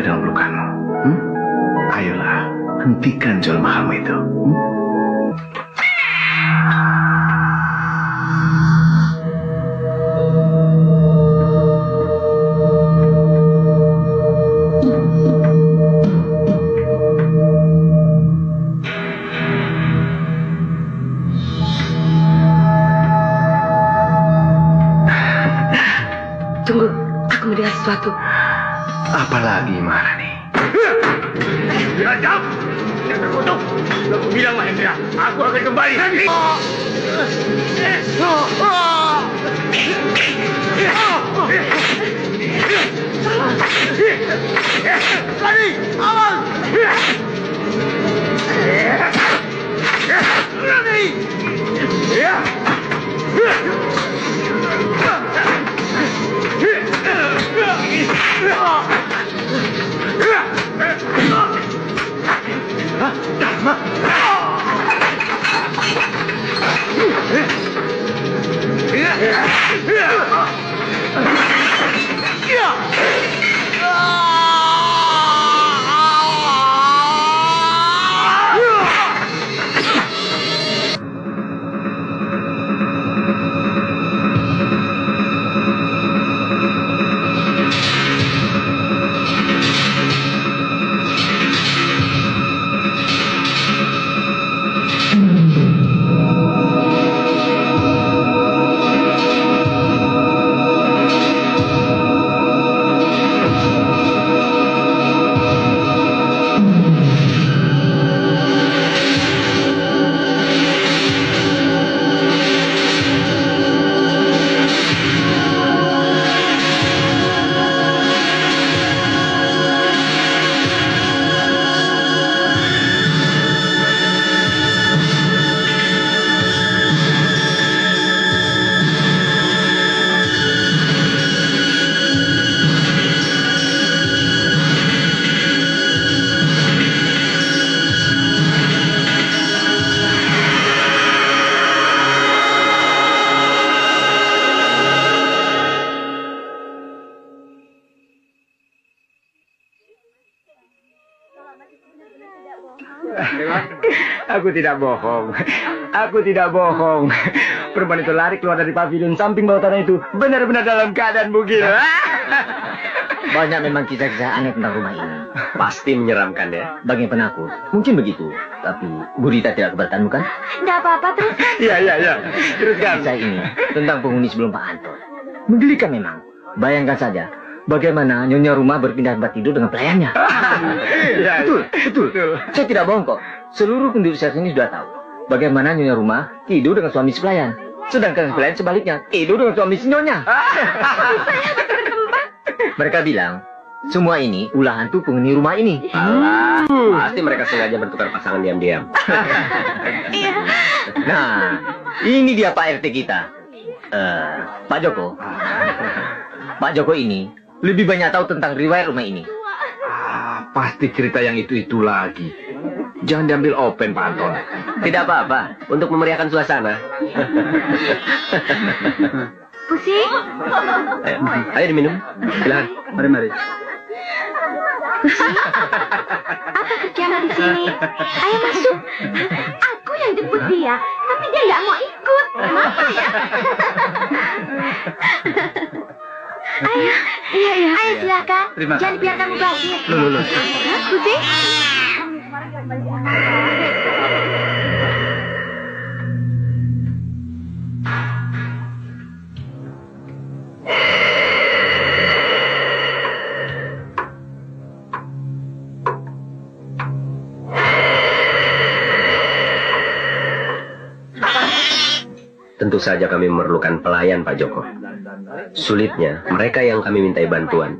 dengan pelukanmu. Ayolah, hentikan jual mahalmu itu. Tunggu, aku mendengar sesuatu. Apalagi Maharani? Jam! Jangan terkutuk! Aku bilang Mahendra, aku akan kembali. Rani! Awas! Rani! Aku tidak bohong. Aku tidak bohong. Perempuan itu lari keluar dari pavilion samping bawah tanah itu benar-benar dalam keadaan bugil. Banyak memang kisah-kisah aneh tentang rumah ini. Pasti menyeramkan ya. Bagi penakut, mungkin begitu. Tapi Bu Rita tidak keberatan bukan? Tidak apa-apa, teruskan. Iya. Teruskan. Kisah ini tentang penghuni sebelum Pak Anton. Menggelikan memang. Bayangkan saja. Bagaimana nyonya rumah berpindah tempat tidur dengan pelayannya. Betul. Saya tidak bohong kok. Seluruh penduduk sini sudah tahu bagaimana nyonya rumah tidur dengan suami si pelayan. Sedangkan pelayan sebaliknya tidur dengan suami si nyonya. Mereka bilang semua ini ulah hantu penghuni rumah ini. Alah, pasti mereka sengaja bertukar pasangan diam-diam. Iya. Nah, ini dia Pak RT kita. Pak Joko. Pak Joko ini lebih banyak tahu tentang riwayat rumah ini. Pasti cerita yang itu lagi. Jangan diambil open, Pak Anton. Tidak apa-apa, untuk memeriahkan suasana. Pusing? Ayo diminum. Silakan. Mari. Pusing? Apa kerjaan di sini? Ayo masuk. Aku yang jemput dia, tapi dia nggak mau ikut. Kenapa ya? Ayo, iya. Ayo silakan. Jangan biarkan mubazir. Loh. Pusing? Tentu saja kami memerlukan pelayan, Pak Joko. Sulitnya, mereka yang kami mintai bantuan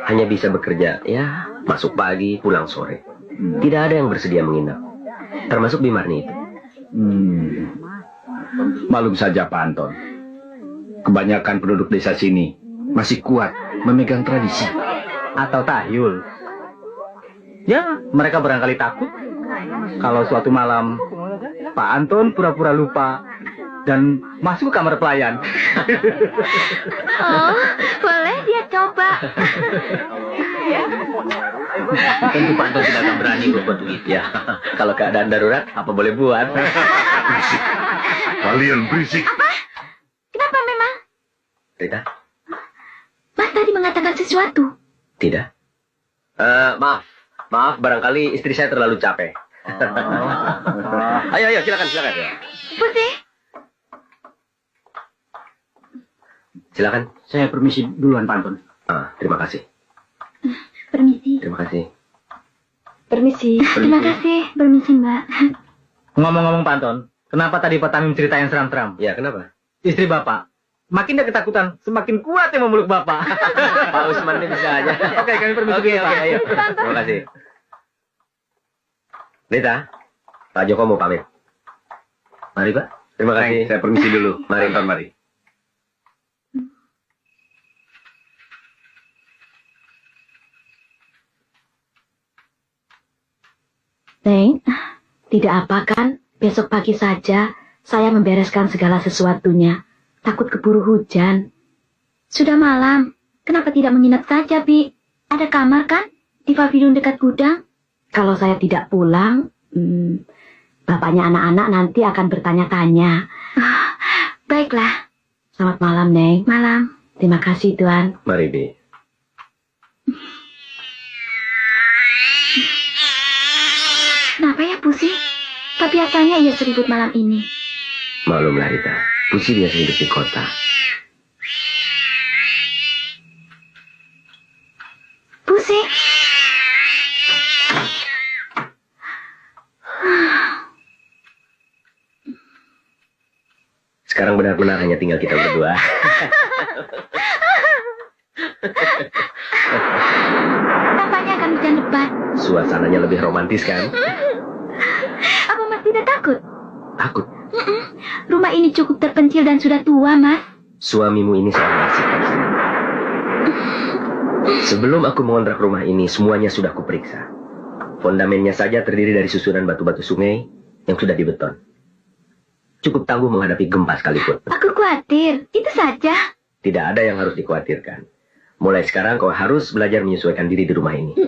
hanya bisa bekerja, ya, masuk pagi, pulang sore. Tidak ada yang bersedia menginap. Termasuk Bimarni itu. Malum saja, Pak Anton. Kebanyakan penduduk desa sini masih kuat memegang tradisi. Atau tahyul. Ya, mereka barangkali takut kalau suatu malam Pak Anton pura-pura lupa dan masuk ke kamar pelayan. Oh, boleh dia coba. Tentu Pak Anton tidak akan berani berbuat begitu. Ya, kalau keadaan darurat, apa boleh buat? Kalian berisik. Kenapa memang? Rita? Mas tadi mengatakan sesuatu. Tidak. Maaf, barangkali istri saya terlalu capek. Ayo, silakan. Pusi, Silakan. Saya permisi duluan, Pak Anton. Terima kasih. permisi. Terima kasih. Permisi. Terima kasih. Permisi, Mbak. Ngomong-ngomong, Pak Anton, kenapa tadi Pak Tamim cerita yang seram-seram? Ya, kenapa? Istri Bapak makin dia ketakutan, semakin kuat yang memeluk Bapak. Pak Usman ini bisa aja. Oke, kami permisi Oke, dulu, Pak. ayo. Terima kasih. Rita, Pak Joko mau pamit. Mari, Pak. Terima kasih. Saya permisi dulu. Mari. Anton, mari. Neng, tidak apa kan? Besok pagi saja saya membereskan segala sesuatunya. Takut keburu hujan. Sudah malam. Kenapa tidak menginap saja, Bi? Ada kamar kan? Di pavilion dekat gudang. Kalau saya tidak pulang, bapaknya anak-anak nanti akan bertanya-tanya. Baiklah. Selamat malam, Neng. Malam. Terima kasih, Tuan. Mari, Bi. Kenapa ya, Pusi? Tak biasanya ia seribut malam ini. Maklumlah, Rita. Pusi biasa hidup di kota. Pusi. Sekarang benar-benar hanya tinggal kita berdua. Tampaknya akan hujan lebat. Suasananya lebih romantis, kan? Apa Mas tidak takut? Takut. Rumah ini cukup terpencil dan sudah tua, Mas. Suamimu ini seorang arsitek. Sebelum aku mengontrak rumah ini, semuanya sudah kuperiksa. Fondamennya saja terdiri dari susunan batu-batu sungai yang sudah dibeton. Cukup tangguh menghadapi gempa sekalipun. Aku khawatir. Itu saja. Tidak ada yang harus dikhawatirkan. Mulai sekarang kau harus belajar menyesuaikan diri di rumah ini.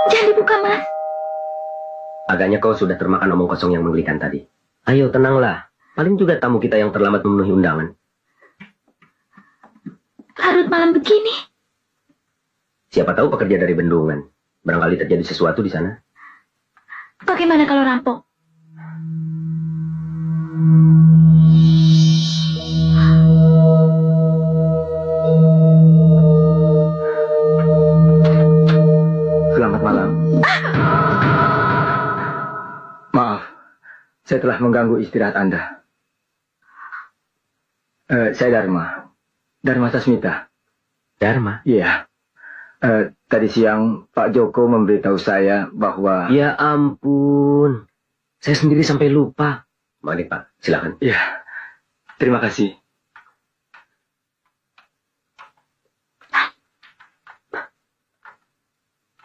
Jangan dibuka, Mas. Agaknya kau sudah termakan omong kosong yang mengerikan tadi. Ayo, tenanglah. Paling juga tamu kita yang terlambat memenuhi undangan. Larut malam begini. Siapa tahu pekerja dari bendungan. Barangkali terjadi sesuatu di sana. Bagaimana kalau rampok? Selamat malam. Maaf, saya telah mengganggu istirahat Anda. Saya Dharma Sasmita. Dharma? Iya. Tadi siang Pak Joko memberitahu saya bahwa... Ya ampun. Saya sendiri sampai lupa. Mari, Pak. Silakan. Ya, terima kasih.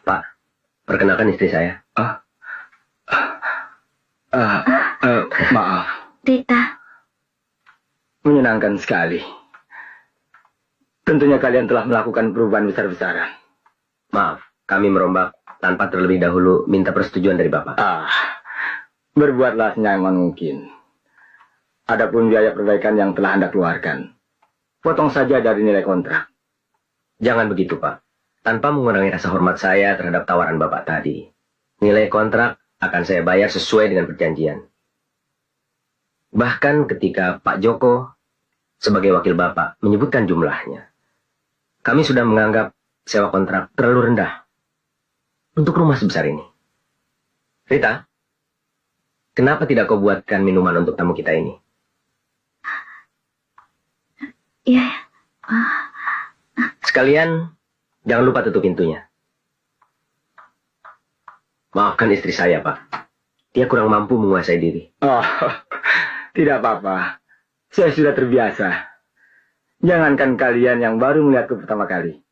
Pak, perkenalkan istri saya. Maaf, Rita. menyenangkan sekali. Tentunya kalian telah melakukan perubahan besar-besaran. Maaf, kami merombak tanpa terlebih dahulu minta persetujuan dari Bapak. Berbuatlah senyaman mungkin. Adapun biaya perbaikan yang telah Anda keluarkan, potong saja dari nilai kontrak. Jangan begitu, Pak. Tanpa mengurangi rasa hormat saya terhadap tawaran Bapak tadi. Nilai kontrak akan saya bayar sesuai dengan perjanjian. Bahkan ketika Pak Joko sebagai wakil Bapak menyebutkan jumlahnya, kami sudah menganggap sewa kontrak terlalu rendah untuk rumah sebesar ini. Rita, kenapa tidak kau buatkan minuman untuk tamu kita ini? Iya. Sekalian, jangan lupa tutup pintunya. Maafkan istri saya, Pak. Dia kurang mampu menguasai diri. Oh, tidak apa-apa. Saya sudah terbiasa. Jangankan kalian yang baru melihatku pertama kali.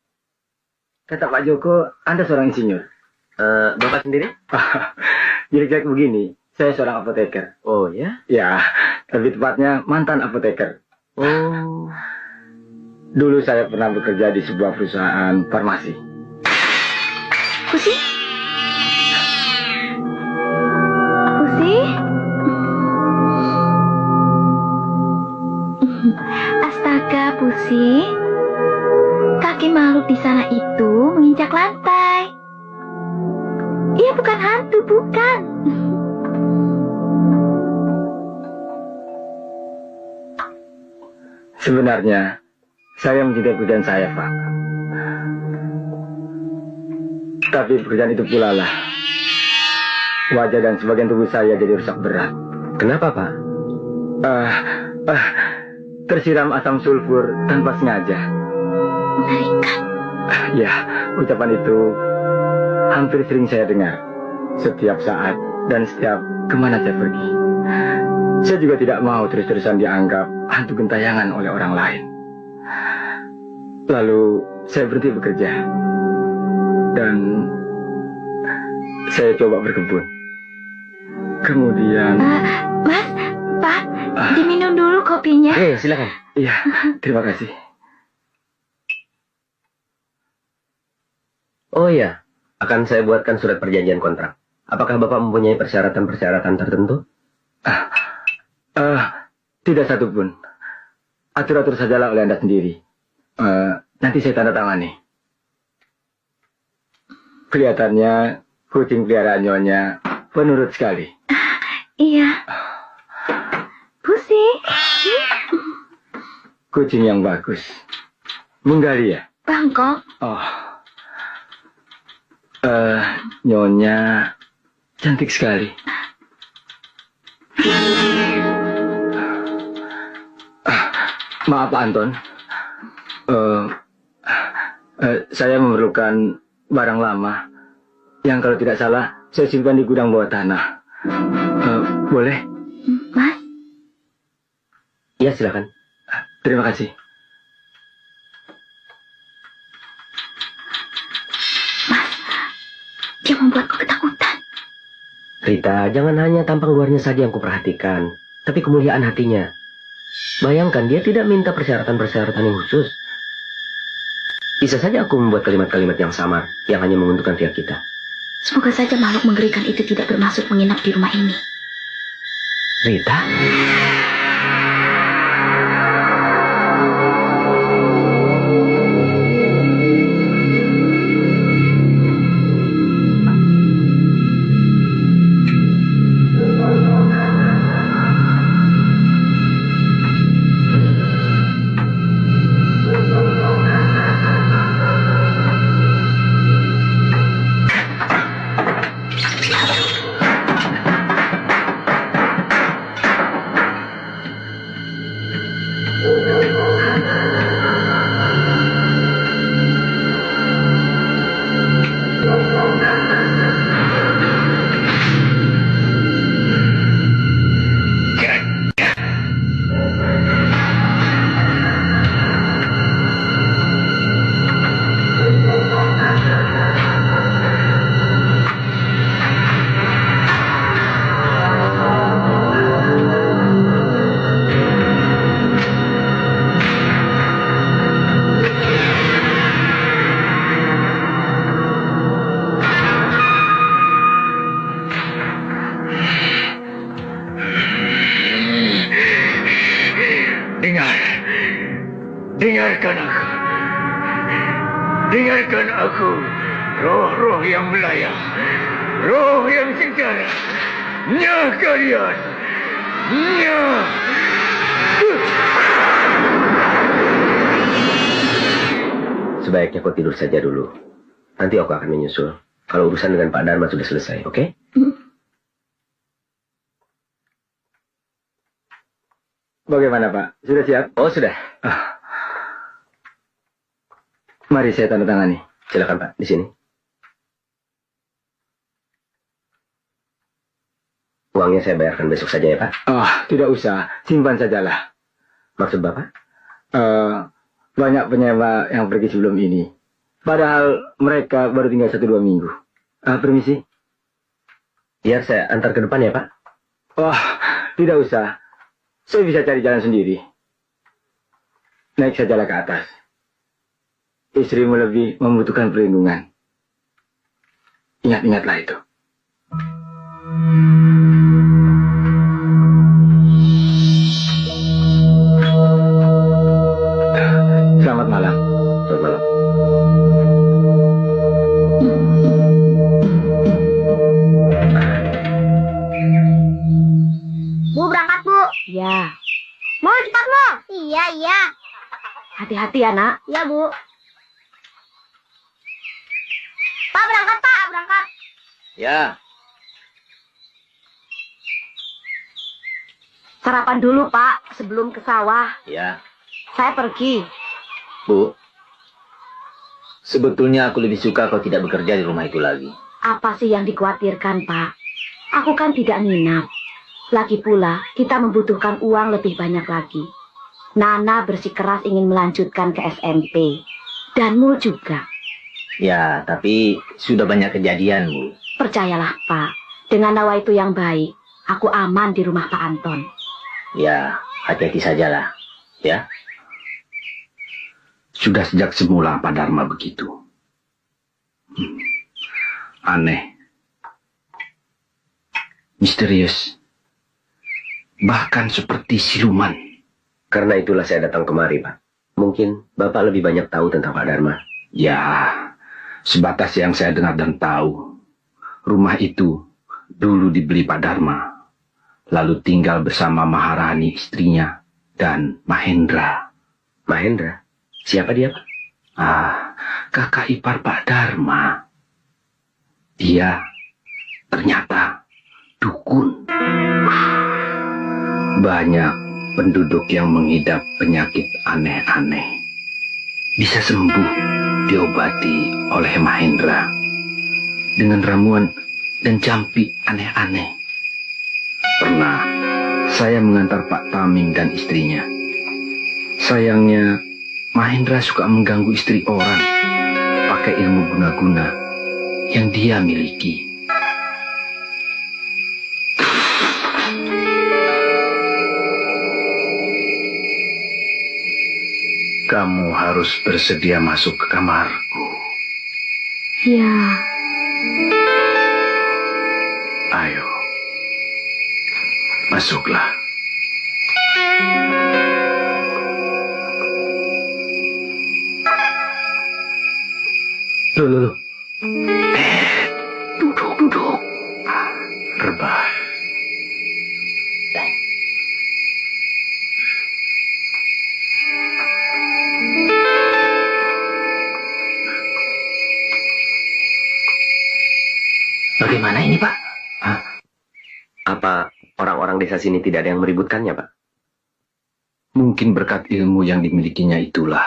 Kata Pak Joko, Anda seorang insinyur. Bapak sendiri? Jadi begini, saya seorang apoteker. Oh ya? Ya, lebih tepatnya mantan apoteker. Oh. Dulu saya pernah bekerja di sebuah perusahaan farmasi. Pusi? Pusi? Astaga, Pusi. Kaki makhluk di sana itu menginjak lantai. Ia bukan hantu, bukan. Sebenarnya, saya mencintai pekerjaan saya, Pak. Tapi pekerjaan itu pula lah. Wajah dan sebagian tubuh saya jadi rusak berat. Kenapa, Pak? Tersiram asam sulfur tanpa sengaja. Mengerikan. Ya, ucapan itu hampir sering saya dengar. Setiap saat dan setiap kemana saya pergi. Saya juga tidak mau terus-terusan dianggap hantu gentayangan oleh orang lain. Lalu saya berhenti bekerja. Dan saya coba berkebun. Kemudian... Mas, Pak, diminum dulu kopinya. Silakan. Iya, terima kasih. Oh iya, akan saya buatkan surat perjanjian kontrak. Apakah Bapak mempunyai persyaratan-persyaratan tertentu? Tidak satupun. Atur-atur sajalah oleh Anda sendiri. Nanti saya tanda tangani. Kelihatannya kucing peliharaan Nyonya penurut sekali. Iya. Pusi. Kucing yang bagus. Menggali ya? Bangkok. Oh. Nyonya cantik sekali. Maaf Pak Anton. Saya memerlukan barang lama yang kalau tidak salah saya simpan di gudang bawah tanah. Boleh? Mas? Iya, silakan. Terima kasih. Mas, dia membuatku ketakutan. Rita, jangan hanya tampang luarnya saja yang kuperhatikan, tapi kemuliaan hatinya. Bayangkan, dia tidak minta persyaratan-persyaratan yang khusus. Bisa saja aku membuat kalimat-kalimat yang samar, yang hanya menguntungkan pihak kita. Semoga saja makhluk mengerikan itu tidak bermaksud menginap di rumah ini. Rita? Dengarkan aku. Dengarkan aku. Roh-roh yang melayang. Roh yang segala. Nyah kalian. Nyah. Sebaiknya kau tidur saja dulu. Nanti aku akan menyusul. Kalau urusan dengan Pak Dharma sudah selesai, oke? Bagaimana Pak? Sudah siap? Oh, sudah. Mari saya tanda tangani. Silakan Pak, di sini. Uangnya saya bayarkan besok saja ya Pak. Tidak usah. Simpan sajalah. Maksud Bapak? Banyak penyewa yang pergi sebelum ini. Padahal mereka baru tinggal 1-2 minggu. Permisi. Biar saya antar ke depan ya Pak. Tidak usah. Saya bisa cari jalan sendiri. Naik sajalah ke atas. Istrimu lebih membutuhkan perlindungan. Ingat-ingatlah itu. Selamat malam. Selamat malam. Bu, berangkat, Bu. Ya, Mau cepat, Bu. Iya, iya. hati-hati ya nak. Iya, Bu. Pak, berangkat, Pak. Berangkat. Ya. Sarapan dulu Pak, sebelum ke sawah. Ya. Saya pergi. Bu. Sebetulnya aku lebih suka kau tidak bekerja di rumah itu lagi. Apa sih yang dikhawatirkan Pak? Aku kan tidak nginap. Lagi pula, kita membutuhkan uang lebih banyak lagi. Nana bersikeras ingin melanjutkan ke SMP. Dan Mul juga. Ya, tapi sudah banyak kejadian, Bu. Percayalah Pak, dengan nawa itu yang baik, aku aman di rumah Pak Anton. Ya, hati-hati sajalah. Ya. Sudah sejak semula Pak Dharma begitu. Aneh. Misterius. Bahkan seperti siluman. Karena itulah saya datang kemari Pak. Mungkin Bapak lebih banyak tahu tentang Pak Dharma. Ya, sebatas yang saya dengar dan tahu. Rumah itu dulu dibeli Pak Dharma. Lalu tinggal bersama Maharani istrinya dan Mahendra. Mahendra? Siapa dia Pak? Kakak ipar Pak Dharma. Dia ternyata dukun. Banyak penduduk yang mengidap penyakit aneh-aneh bisa sembuh diobati oleh Mahendra dengan ramuan dan campi aneh-aneh. Pernah saya mengantar Pak Tamim dan istrinya. Sayangnya Mahendra suka mengganggu istri orang pakai ilmu guna-guna yang dia miliki. Kamu harus bersedia masuk ke kamarku. Ya, Ayo, masuklah. Loh. Duduk. Rebah. Bagaimana ini, Pak? Apa orang-orang desa sini tidak ada yang meributkannya Pak? Mungkin berkat ilmu yang dimilikinya itulah.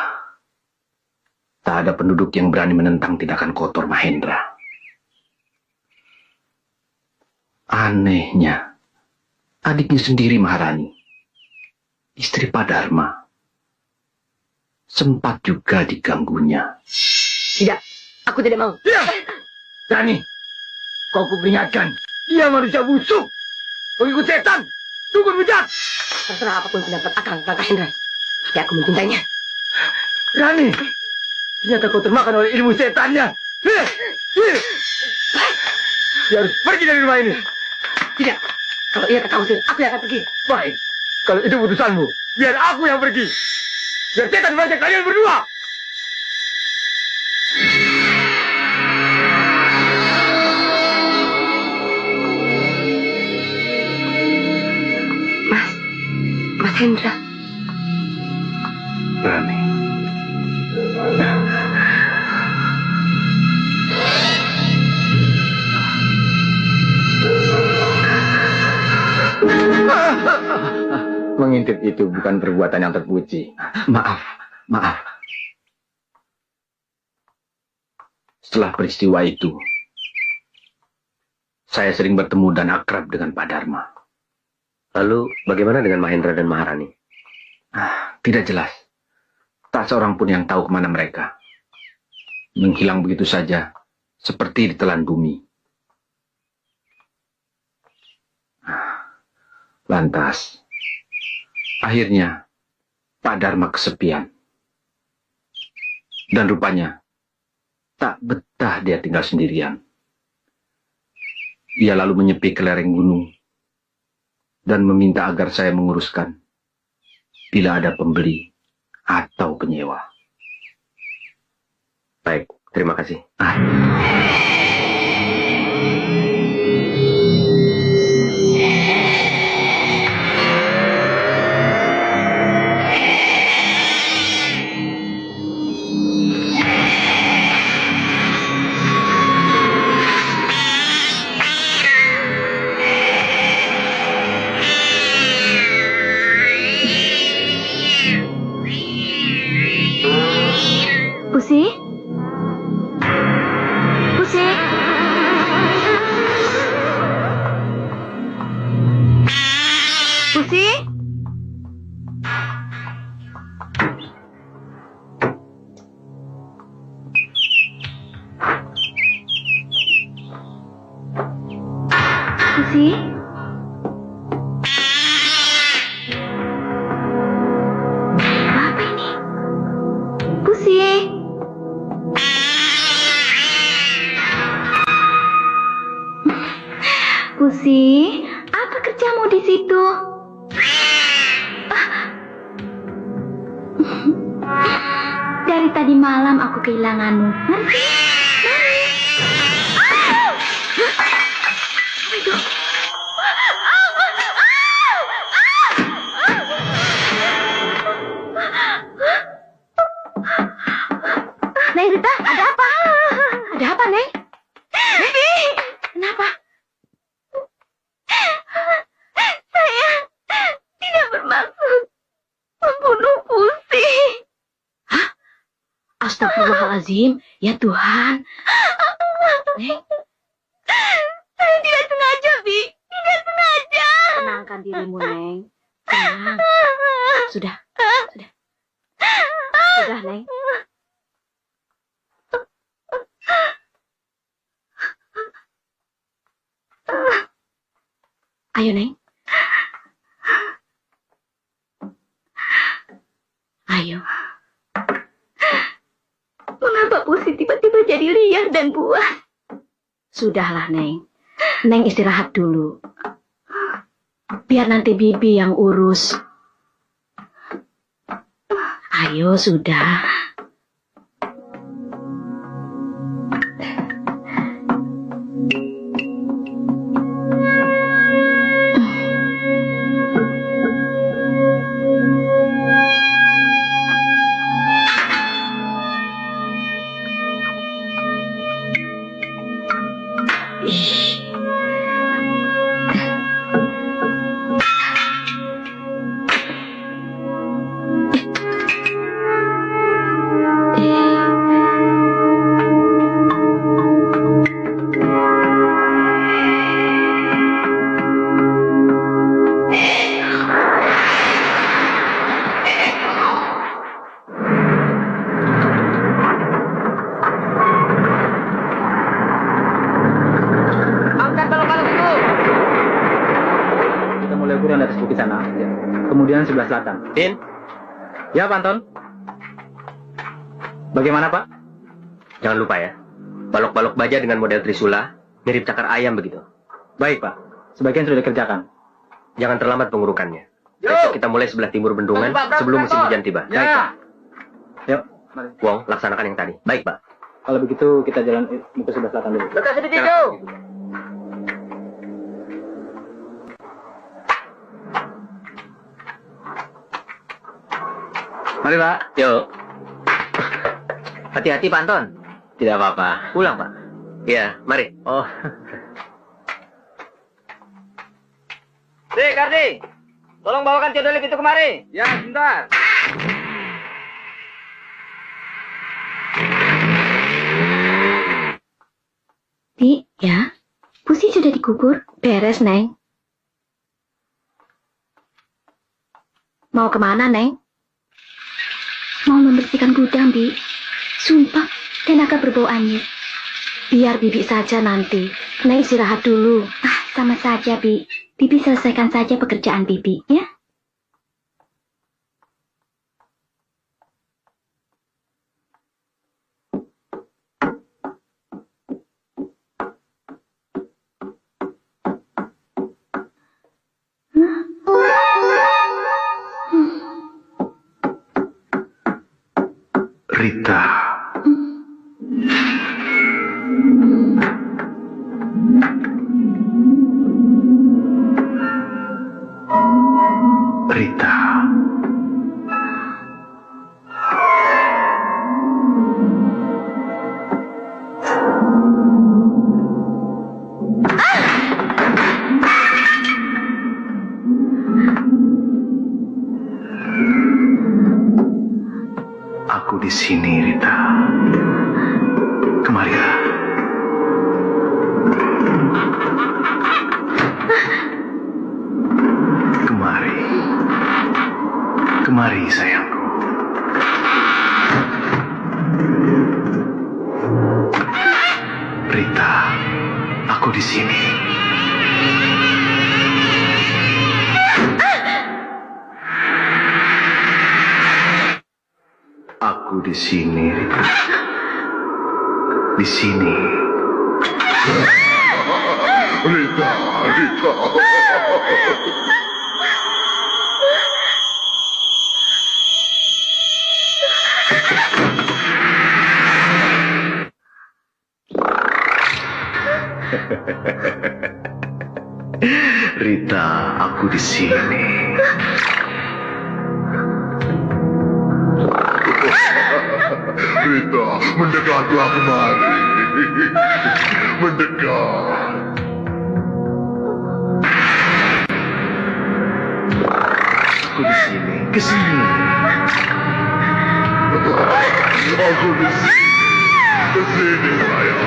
Tak ada penduduk yang berani menentang tindakan kotor Mahendra. Anehnya, adiknya sendiri Maharani, istri Pak Dharma, sempat juga diganggunya. Tidak, aku tidak mau. Dani, kau kuperingatkan. Dia manusia busuk. Pengikut setan. Dukun bejat. Terserah apapun pendapat Akang, Kang Hendra. Tapi aku mencintainya. Dani, ternyata kau termakan oleh ilmu setannya. Dia harus pergi dari rumah ini. Tidak, kalau ia kata usir, aku yang akan pergi. Baik, kalau itu putusanmu, biar aku yang pergi. Biar setan mengajak kalian berdua. Mas Hendra. Rani. Mengintip itu bukan perbuatan yang terpuji. Maaf. Setelah peristiwa itu, saya sering bertemu dan akrab dengan Pak Dharma. Lalu bagaimana dengan Mahendra dan Maharani? Tidak jelas. Tak seorang pun yang tahu kemana mereka. Menghilang begitu saja, seperti ditelan bumi. Lantas, akhirnya Pak Dharma kesepian. Dan rupanya, tak betah dia tinggal sendirian. Dia lalu menyepi ke lereng gunung dan meminta agar saya menguruskan bila ada pembeli atau penyewa. Baik, terima kasih. Pusi? Pusi? Pusi? Pusi? Apa ini? Pusi? Pusi, apa kerjamu di situ? Dari tadi malam aku kehilanganmu. Mari sini, mari. Aduh. Neng Rita, ada apa? Ada apa, Neng? Bibi, kenapa? Saya tidak bermaksud membunuh Pusi. Hah? Astagfirullahaladzim. Ya Tuhan. Neng. Saya tidak sengaja, Bi. Tidak sengaja. Tenangkan dirimu, Neng. Tenang. Sudah. Sudah, Neng. Ayo, Neng. Ayo. Mengapa Pusi tiba-tiba jadi liar dan buas? Sudahlah, Neng. Neng istirahat dulu. Biar nanti Bibi yang urus. Ayo, sudah. Kemudian sebelah selatan. Din? Ya, Pak Anton. Bagaimana, Pak? Jangan lupa ya, balok-balok baja dengan model trisula, mirip cakar ayam begitu. Baik, Pak. Sebagian sudah dikerjakan. Jangan terlambat pengurukannya. Besok kita mulai sebelah timur bendungan sebelum musim hujan tiba. Ya. Baik, Pak. Yuk, mari. Wong, laksanakan yang tadi. Baik, Pak. Kalau begitu kita jalan ke sebelah selatan dulu. Dekat sedikit, Jo. Mari, Pak. Yuk. Hati-hati, Pak Anton. Tidak apa-apa. Pulang, Pak. Ya, mari. Oh. Kardi. Tolong bawakan cedolip itu kemari. Ya, sebentar. Di, ya. Pusi sudah dikubur. Beres, Neng. Mau kemana, Neng? Mau membersihkan gudang, Bi. Sumpah, tenaga berbau anyir. Biar Bibi saja nanti. Neng istirahat dulu. Ah, sama saja, Bi. Bibi selesaikan saja pekerjaan Bibi, ya? Rita. Rita. Aku di sini, Rita. Kemarilah. Kemari. Kemari, sayangku. Rita, aku di sini. Aku di sini, Rita. Di sini. Rita, Rita. Rita, aku di sini. Rita, mendekatlah kemari. Mendekat. Aku di sini. Kesini. Aku di sini. Kesini, sayang.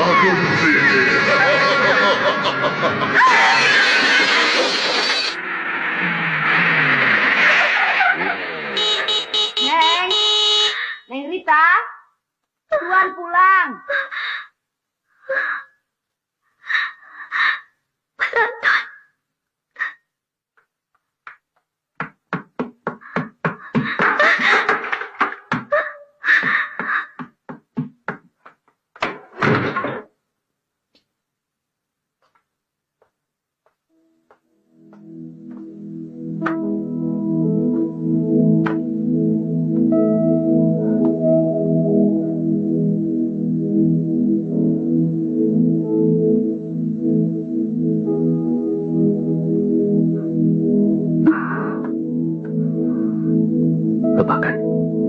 Aku di sini. Neng Rita, Tuan pulang. Mas Anton.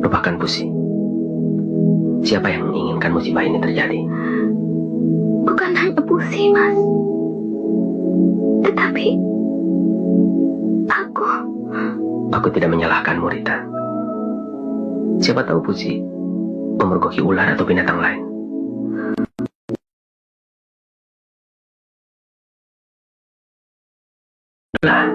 Lupakan Pusi. Siapa yang menginginkan musibah ini terjadi? Bukan hanya Pusi, Mas. Tetapi aku tidak menyalahkanmu, Rita. Siapa tahu Pusi memergoki ular atau binatang lain. Lah.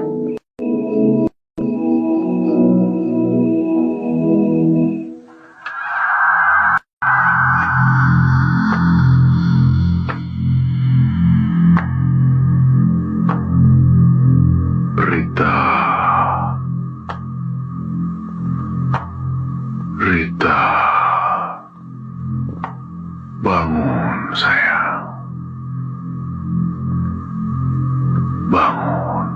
Rita, bangun sayang, bangun.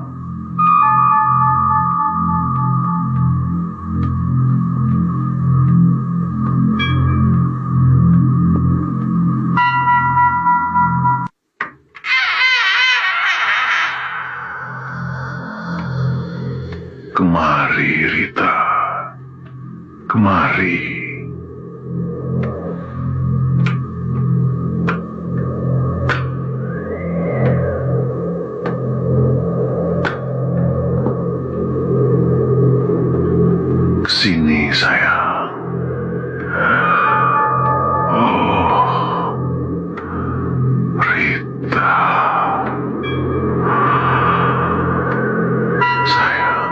kemari. Kesini, sayang. Oh, Rita. Sayang.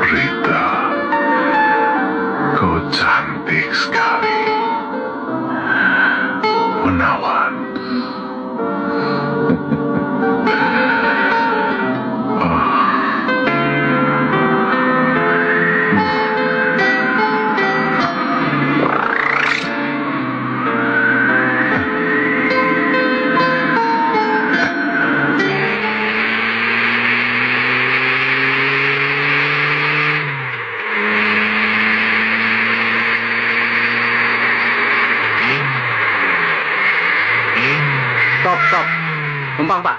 Rita, kau cantik sekali, menawan. Stop. Numpang, Pak.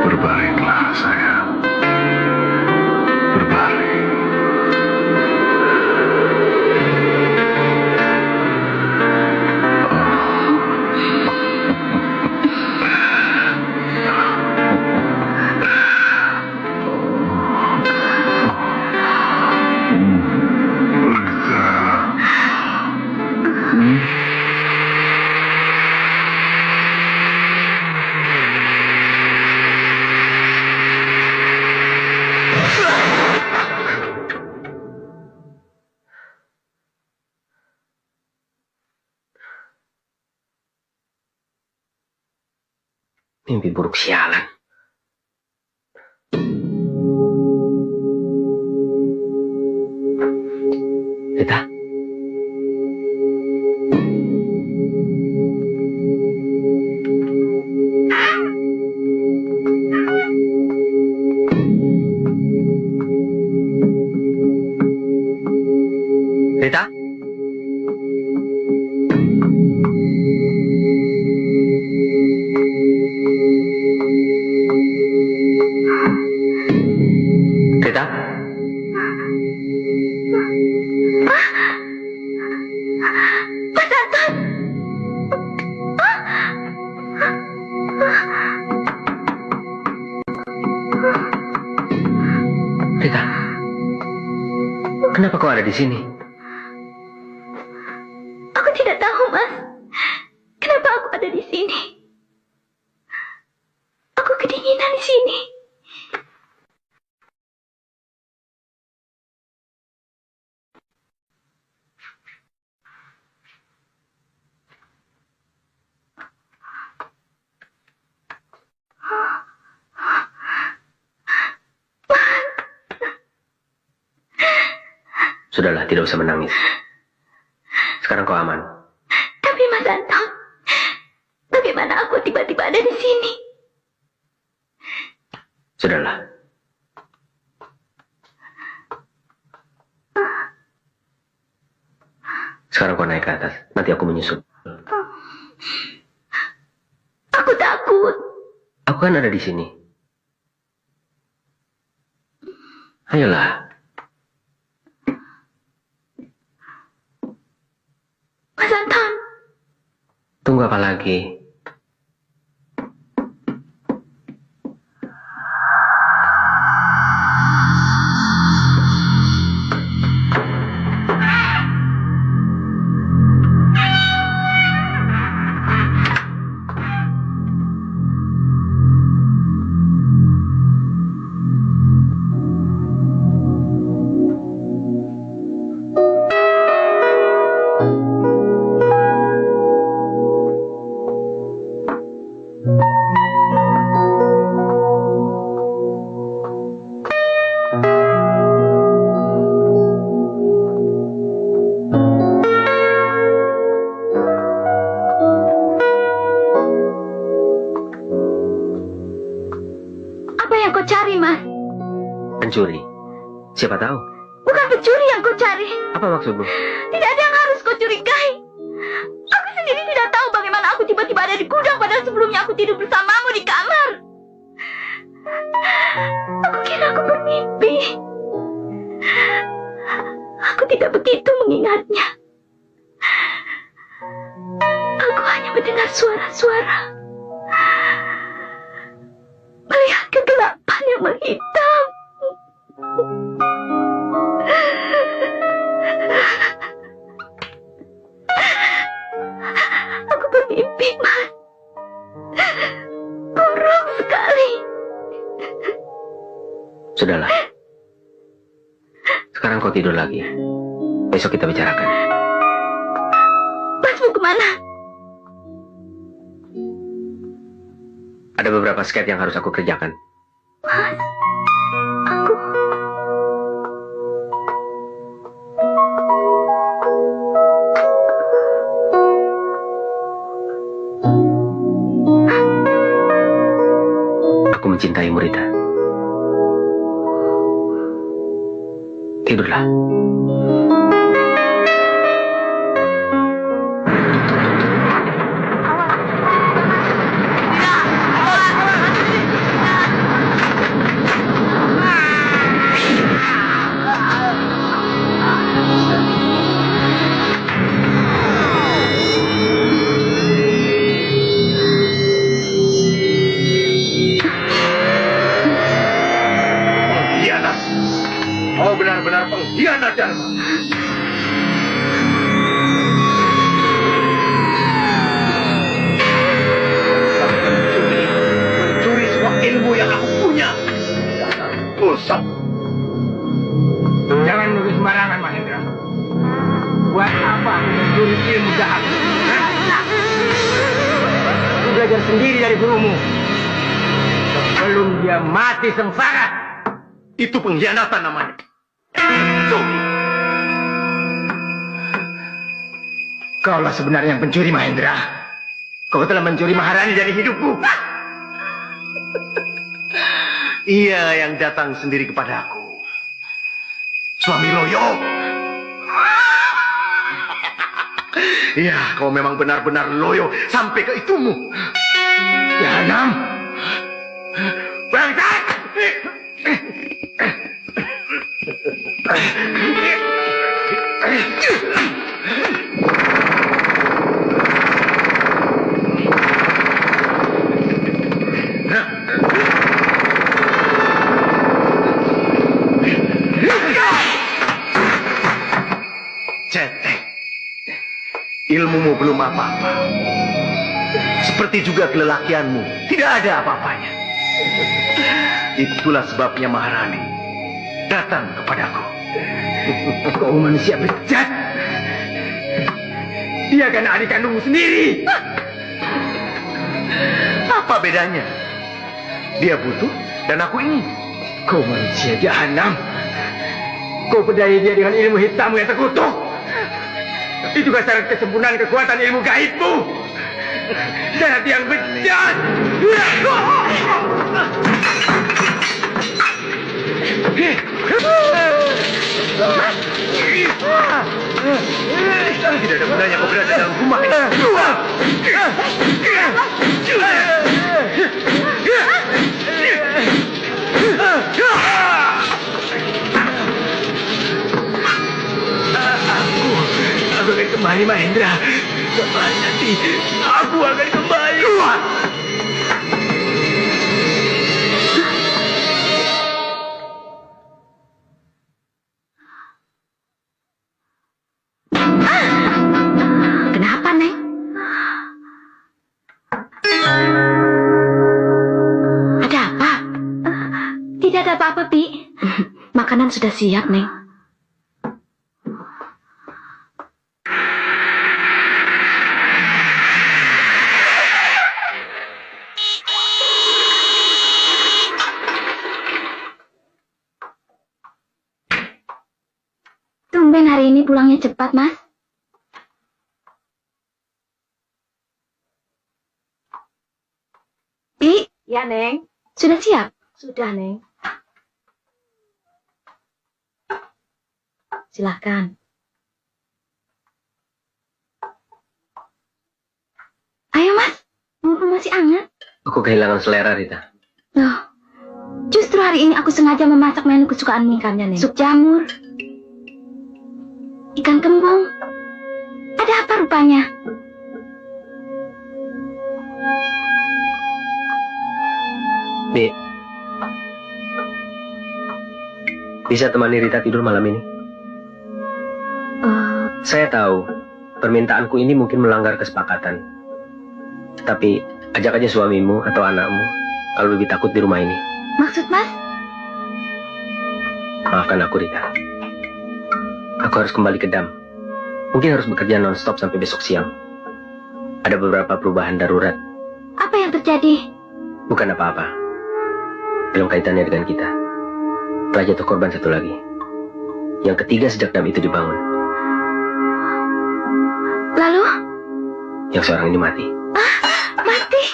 Berbaringlah, sayang. Berbaring. Mimpi buruk sialan. Rita? Rita? Rita? Mas Anton! Rita? Kenapa kau ada di sini? Aku tidak tahu, Mas. Kenapa aku ada di sini? Aku kedinginan di sini. Sudahlah, tidak usah menangis. Sekarang kau aman. Tapi Mas Anton, bagaimana aku tiba-tiba ada di sini? Sudahlah. Sekarang kau naik ke atas. Nanti aku menyusul. Aku takut. Aku kan ada di sini. Ayolah. Mas Anton. Tunggu apa lagi? Pencuri? Siapa tahu? Bukan pencuri yang kau cari. Apa maksudmu? Tidak ada yang harus kau curigai. Aku sendiri tidak tahu bagaimana aku tiba-tiba ada di gudang padahal sebelumnya aku tidur bersamamu di kamar. Aku kira aku bermimpi. Aku tidak begitu mengingatnya. Aku hanya mendengar suara-suara. Melihat kegelapan yang menghitam. Aku bermimpi, Mas. Buruk sekali. Sudahlah. Sekarang kau tidur lagi. Besok kita bicarakan. Mas mau kemana? Ada beberapa sketch yang harus aku kerjakan. Mas, aku... Aku mencintaimu, Rita. Tidurlah. Pengkhianat. Kau benar-benar pengkhianat, Dharma. Mencuri semua ilmu yang aku punya. Pusat. Jangan nulis sembarangan, Mahendra. Buat apa aku mencuri ilmu jahat? Aku belajar sendiri dari gurumu. Sebelum dia mati sengsara. Itu pengkhianatan namanya. Mencuri. Kaulah sebenarnya yang pencuri, Mahendra. Kau telah mencuri Maharani dari hidupku. Ia yang datang sendiri kepadaku. Suami Loyo. Iya, kau memang benar-benar loyo sampai ke itumu. Jahanam. Bangsat! Cetek. Ilmumu belum apa-apa. Seperti juga kelelakianmu, tidak ada apa-apanya. Itulah sebabnya Maharani datang kepadaku. Kau manusia bejat. Dia kan adik kandungmu sendiri. Apa bedanya? Dia butuh dan aku ingin. Kau manusia jahanam. Kau berdaya dia dengan ilmu hitammu yang terkutuk. Itu syarat kesempurnaan kekuatan ilmu gaibmu. Dan hati yang bejat. Tidak ada gunanya kau berada dalam rumah ini. Aku akan kembali, Mahendra. Kembali nanti. Aku akan kembali. Kenapa, Neng? Ada apa? Tidak ada apa-apa, Pi. Makanan sudah siap, Neng. Tumben hari ini pulangnya cepat, Mas. Pi? Ya, Neng. Sudah siap? Sudah, Neng. Silahkan. Ayo Mas, mumpung masih hangat. Aku kehilangan selera, Rita. Loh, justru hari ini aku sengaja memasak menu kesukaanmu. Ikannya, Neng. Sup jamur, ikan kembung. Ada apa rupanya? Bi, bisa temani Rita tidur malam ini? Saya tahu, permintaanku ini mungkin melanggar kesepakatan. Tapi, ajak aja suamimu atau anakmu kalau lebih takut di rumah ini. Maksud Mas? Maafkan aku, Rita. Aku harus kembali ke Dam. Mungkin harus bekerja non-stop sampai besok siang. Ada beberapa perubahan darurat. Apa yang terjadi? Bukan apa-apa. Belum kaitannya dengan kita. Telah jatuh korban satu lagi. Yang ketiga sejak Dam itu dibangun. Lalu? Yang seorang ini mati. Mati?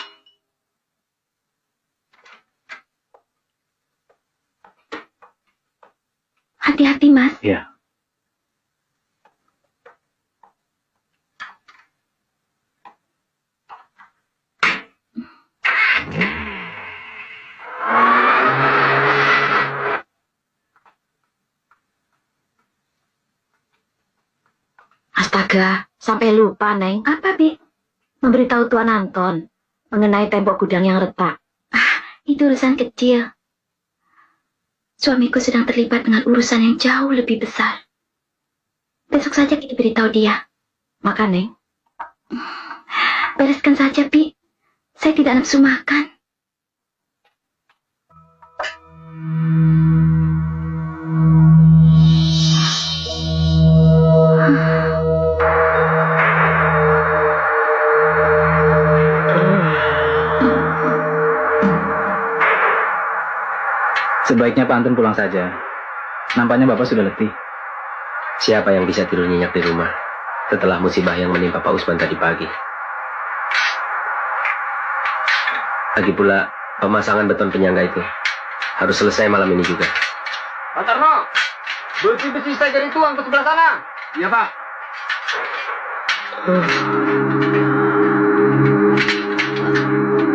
Hati-hati, Mas. Iya. Astaga, sampai lupa, Neng. Apa, Bi? Memberitahu Tuan Anton mengenai tembok gudang yang retak. Itu urusan kecil. Suamiku sedang terlibat dengan urusan yang jauh lebih besar. Besok saja kita beritahu dia. Makan, Neng. Bereskan saja, Bi. Saya tidak nafsu makan. Sebaiknya Pak Antun pulang saja. Nampaknya Bapak sudah letih. Siapa yang bisa tidur nyenyak di rumah setelah musibah yang menimpa Pak Usman tadi pagi? Lagi pula, pemasangan beton penyangga itu harus selesai malam ini juga. Pak Tarno, besi-besi saya jadi tuang ke sebelah sana. Iya, Pak.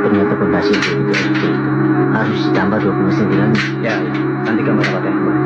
Ternyata pondasi untuk itu RT harus ditambah 29. Ya, nanti kamu dapat yang kembali.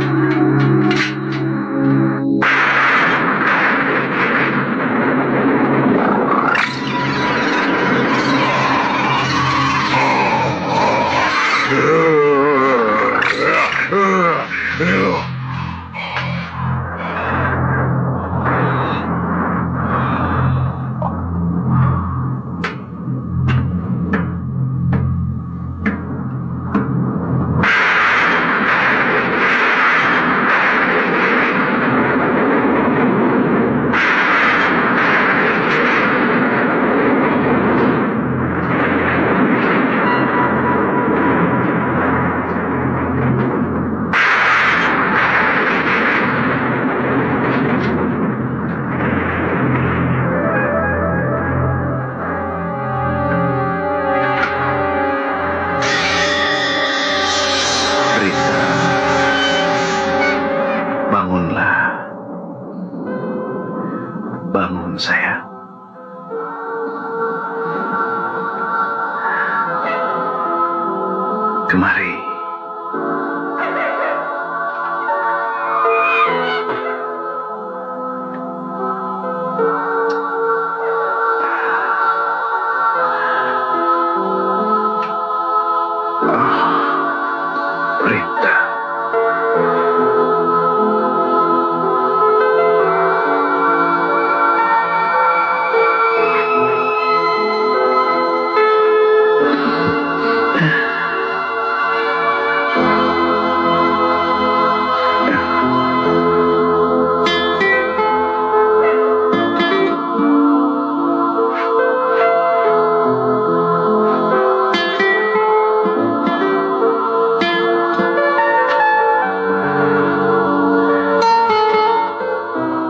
Bangun sayang. Kemari. Rita.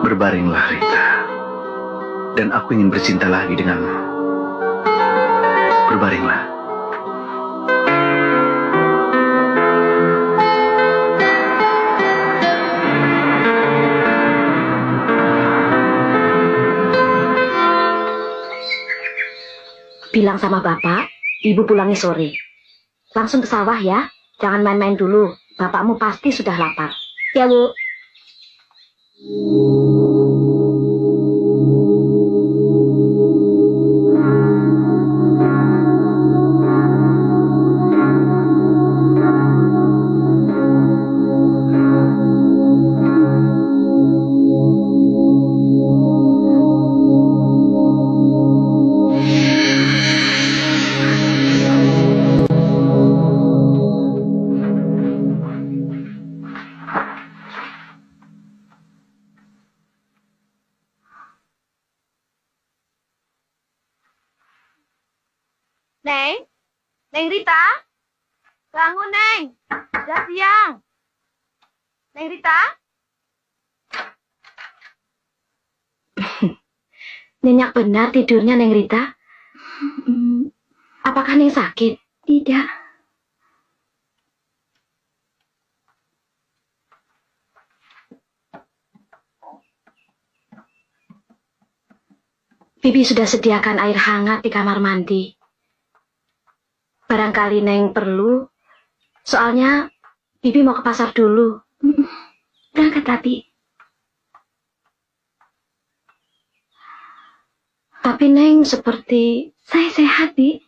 Berbaringlah Rita, dan aku ingin bercinta lagi denganmu. Berbaringlah. Bilang sama bapak, ibu pulangnya sore. Langsung ke sawah ya, jangan main-main dulu. Bapakmu pasti sudah lapar. Ya, Bu. Neng Rita, bangun Neng, sudah siang. Neng Rita? Nyenyak benar tidurnya Neng Rita. Apakah Neng sakit? Tidak. Bibi sudah sediakan air hangat di kamar mandi. Barangkali Neng perlu, soalnya Bibi mau ke pasar dulu. Berangkat, Abi. Tapi Neng seperti... Saya sehat, Bi.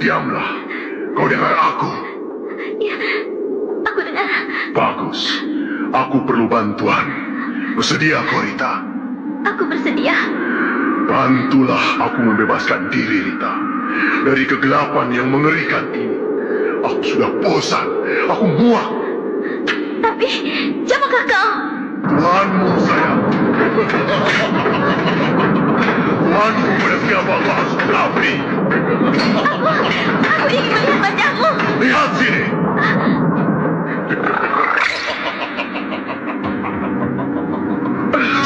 Diamlah. Kau dengar aku? Ya, aku dengar. Bagus. Aku perlu bantuan. Bersedia kau, Rita? Aku bersedia. Bantulah aku membebaskan diri, Rita. Dari kegelapan yang mengerikan ini. Aku sudah bosan. Aku muak. Tapi, siapakah kau? Tuhanmu, sayang. Tuhanmu pada siapa kau harus mengabdi. Aku ingin melihat wajahmu. Lihat sini.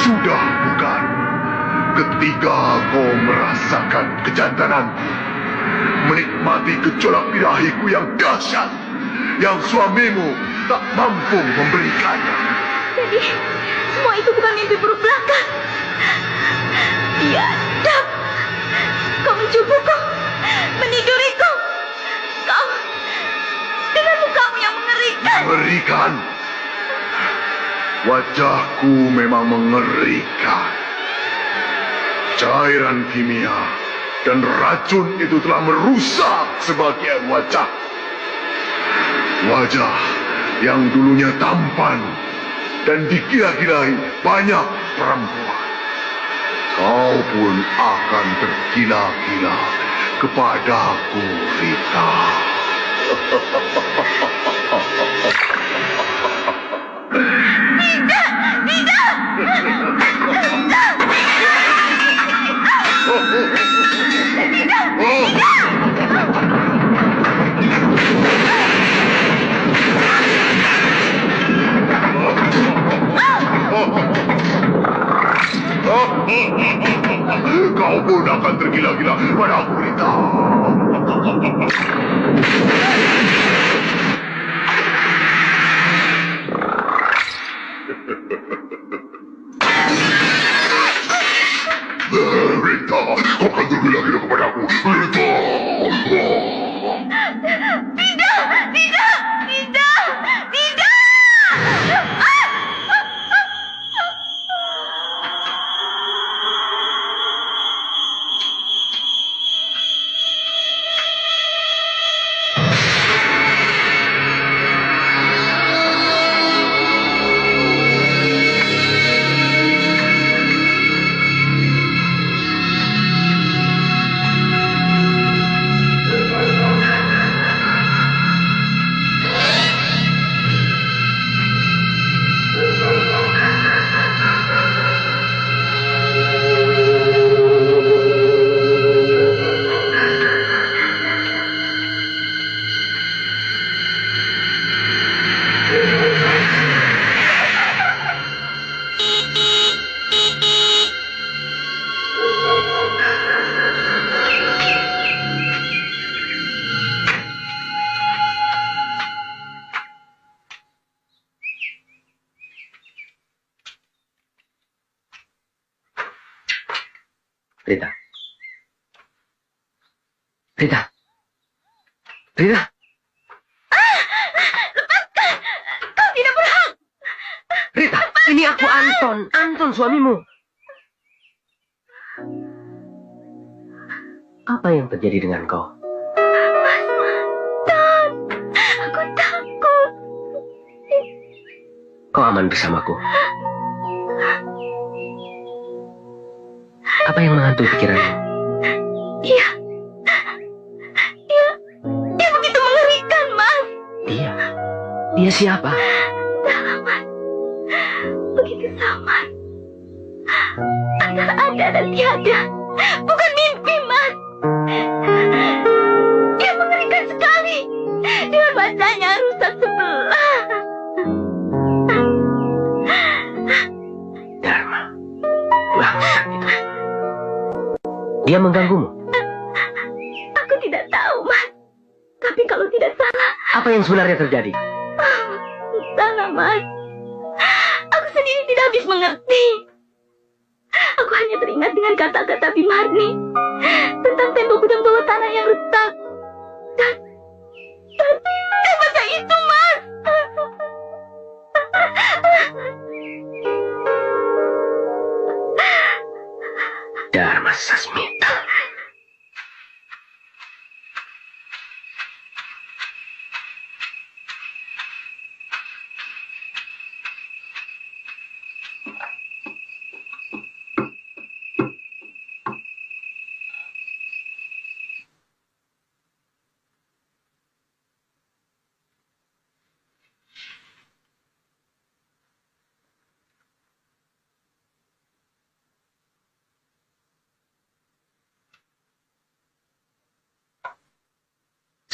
Sudah bukan? Ketika kau merasakan kejantananku, menikmati gejolak birahiku yang dahsyat, yang suamimu tak mampu memberikannya. Jadi, semua itu bukan mimpi buruk belaka. Biadab. Kau mencubuku, meniduriku. Kau, dengan mukamu yang mengerikan. Mengerikan? Wajahku memang mengerikan. Cairan kimia dan racun itu telah merusak sebagian wajah. Wajah yang dulunya tampan dan dikira-kirai banyak perempuan. Kau pun akan tergila-gila kepadaku, Rita. Tidak! Tidak! Kau pun akan tergila-gila padaku, Rita. Rita, kau akan tergila-gila kepadaku, Rita. Tidak! Tidak! Tidak! Tidak! Rita. Rita. Rita. Lepaskan! Kau tidak berhak! Rita, ini aku Anton. Anton suamimu. Apa yang terjadi dengan kau? Aku takut. Kau aman bersamaku. Apa yang menghantui pikiranmu? Iya. Dia begitu mengerikan, Mas. Dia? Dia siapa? Entahlah, Mas. Begitu samar. Antara ada dan tiada. Bukan mimpi, Mas. Dia mengerikan sekali. Dengan matanya rusak sebelah. Dharma. Bangsat itu. Dia mengganggumu? Aku tidak tahu, Mas. Tapi kalau tidak salah... Apa yang sebenarnya terjadi? Salah, Mas. Aku sendiri tidak habis mengerti. Aku hanya teringat dengan kata-kata Bimarni tentang tembok gudang bawah tanah yang retak. Dan baca itu, Mas. Dharma Sasmita.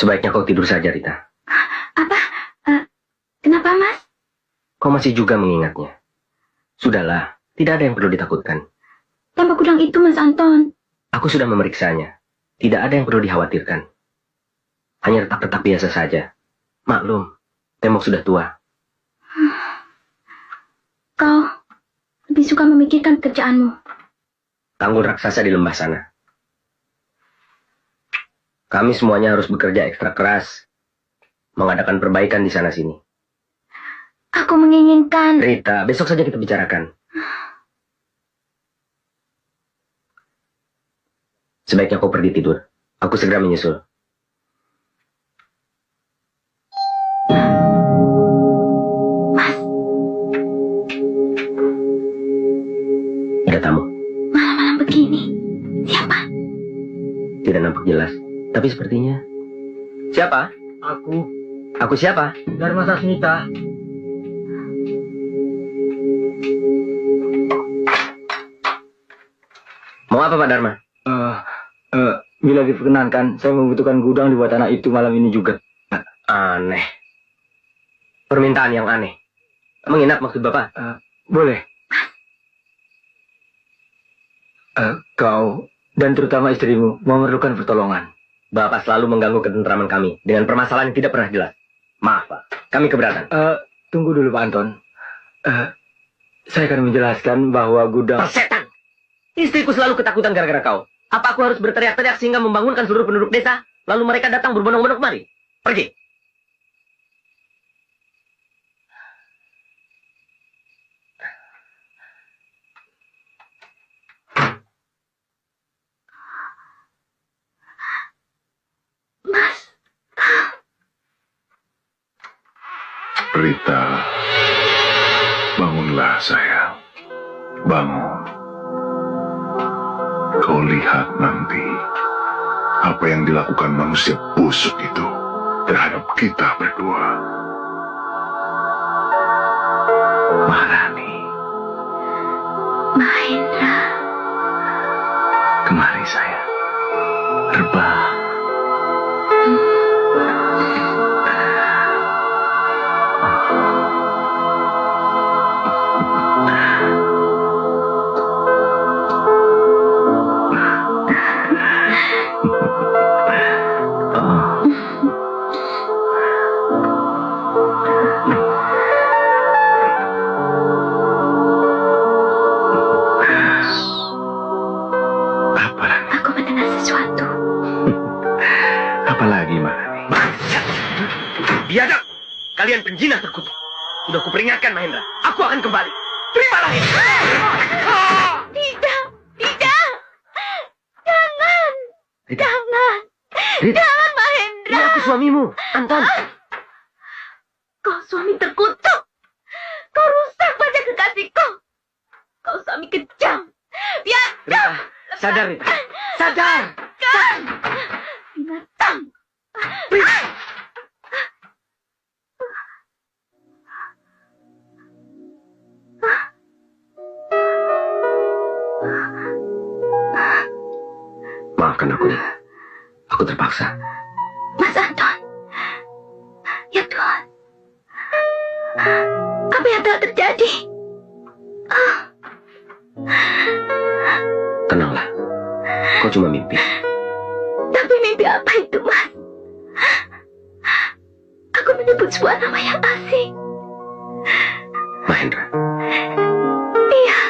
Sebaiknya kau tidur saja, Rita. Apa? Kenapa, Mas? Kau masih juga mengingatnya. Sudahlah, tidak ada yang perlu ditakutkan. Tembok gudang itu, Mas Anton. Aku sudah memeriksanya. Tidak ada yang perlu dikhawatirkan. Hanya retak-retak biasa saja. Maklum, tembok sudah tua. Kau lebih suka memikirkan pekerjaanmu. Tanggul raksasa di lembah sana. Kami semuanya harus bekerja ekstra keras. Mengadakan perbaikan di sana-sini. Aku menginginkan... Rita, besok saja kita bicarakan. Sebaiknya kau pergi tidur. Aku segera menyusul. Tidak nampak jelas, tapi sepertinya. Siapa? Aku, Aku siapa? Dharma Sasmita. Mau apa Pak Dharma? Bila diperkenankan, saya membutuhkan gudang di bawah tanah itu malam ini juga. Aneh. Permintaan yang aneh. Menginap maksud Bapak? Boleh. Kau dan terutama istrimu memerlukan pertolongan. Bapak selalu mengganggu ketentraman kami dengan permasalahan yang tidak pernah jelas. Maaf Pak, kami keberatan. Tunggu dulu Pak Anton. Saya akan menjelaskan bahwa gudang... Persetan! Istriku selalu ketakutan gara-gara kau. Apa aku harus berteriak-teriak sehingga membangunkan seluruh penduduk desa? Lalu mereka datang berbondong-bondong kemari. Pergi! Mas. Rita, bangunlah sayang. Bangun. Kau lihat nanti apa yang dilakukan manusia busuk itu terhadap kita berdua. Maharani. Mahendra. Kemari sayang. Terbang. Biadab! Kalian penjinah terkutuk. Sudah kuperingatkan Mahendra. Aku akan kembali. Terimalah ini. Tidak, tidak. Jangan. Rita. Jangan. Rita. Jangan Mahendra. Ini aku suamimu, Anton. Kau suami terkutuk. Kau rusak wajah kekasihku. Kau suami kejam. Biadab. Rita, sadar Rita. Sadar. Binatang. Rita. Maafkan aku, Rita. Aku terpaksa. Mas Anton. Ya Tuhan. Apa yang telah terjadi? Tenanglah. Kau cuma mimpi. Tapi mimpi apa itu, Mas? Aku menyebut sebuah nama yang asing. Mahendra. Iya.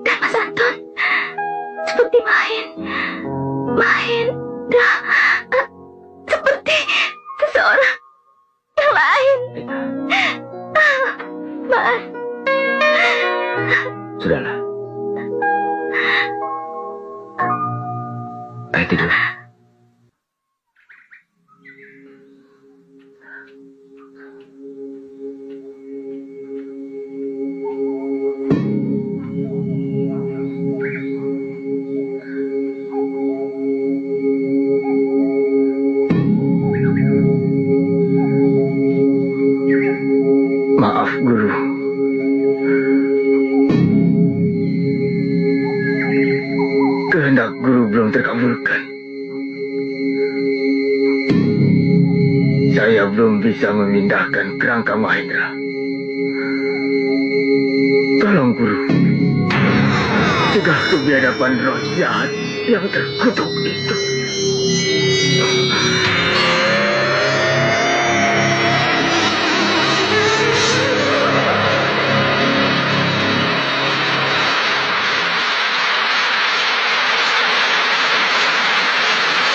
Dan Mas Anton seperti Mahendra, seperti seseorang yang lain. Mas. Sudahlah. Ayo tidur. Maaf, Guru. Kehendak Guru belum terkabulkan. Saya belum bisa memindahkan kerangka Mahendra. Tolong, Guru. Cegah kebiadaban roh jahat yang terkutuk itu.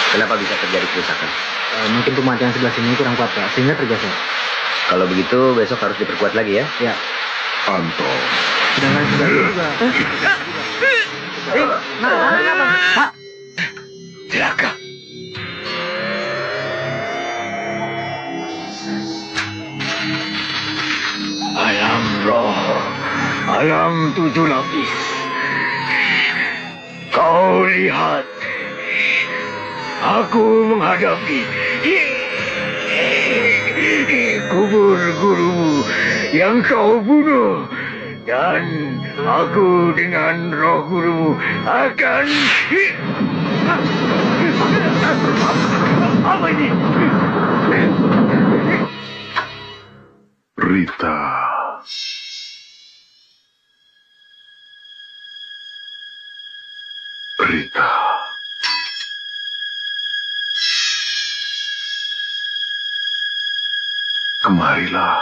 Kenapa bisa terjadi kerusakan? Mungkin pemantian sebelah sini kurang kuat, Pak, sehingga tergeser. Kalau begitu besok harus diperkuat lagi ya? Ya. Anton. Sedangkan sebelah sini juga. Pak. Celaka. Alam roh, alam tujuh lapis. Kau lihat. aku menghadapi kubur gurumu yang kau bunuh. Dan aku dengan roh gurumu akan... Apa ini? Rita. Rita. Kemarilah.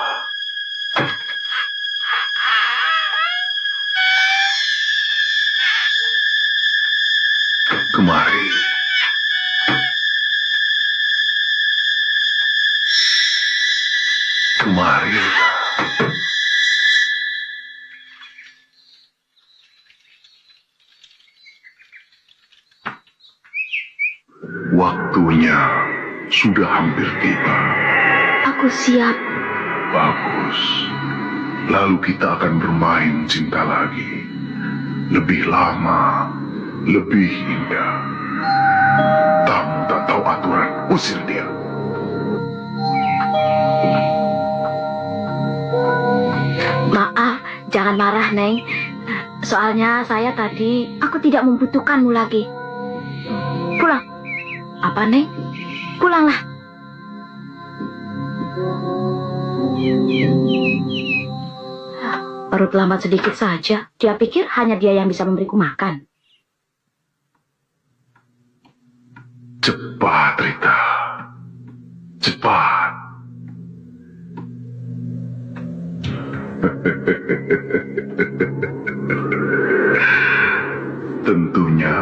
Kemari. Kemari. Waktunya sudah hampir tiba. Aku siap. Bagus. Lalu kita akan bermain cinta lagi. Lebih lama, lebih indah. Tamu tak tahu aturan, usir dia. Maaf, jangan marah, Neng. Soalnya saya tadi, aku tidak membutuhkanmu lagi. Pulang. Apa, Neng? Pulanglah. Baru terlambat sedikit saja. Dia pikir hanya dia yang bisa memberiku makan. Cepat, Rita. Cepat. Tentunya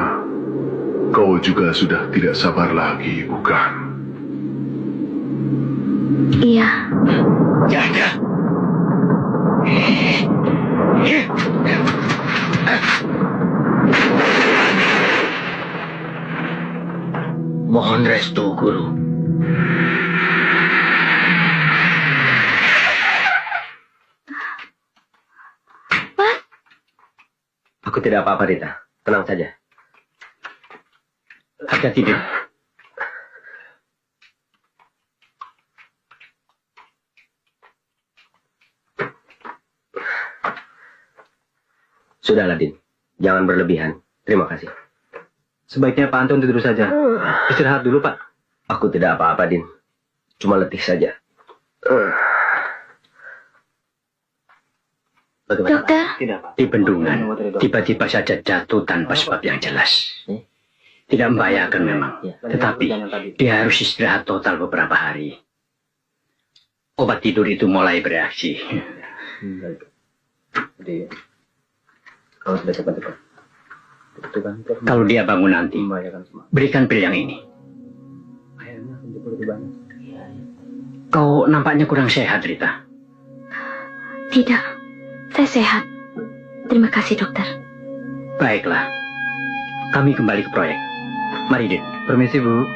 kau juga sudah tidak sabar lagi, bukan? Iya. Janda. Mohon restu, Guru. Aku tidak apa-apa, Rita. Tenang saja. Hati-hati, Din. Sudahlah, Din. Jangan berlebihan. Terima kasih. Sebaiknya Pak Anton tidur saja. Istirahat dulu, Pak. Aku tidak apa-apa, Din. Cuma letih saja. Bagaimana? Dokter, Tidak, Pak. Di bendungan, tiba-tiba saja jatuh tanpa sebab yang jelas. Tidak membahayakan memang, tetapi dia harus istirahat total beberapa hari. Obat tidur itu mulai bereaksi. Kalau dia bangun nanti, berikan pil yang ini. Kau nampaknya kurang sehat, Rita. tidak. Saya sehat. Terima kasih, dokter. Baiklah, kami kembali ke proyek. Mari, Din. Permisi, Bu.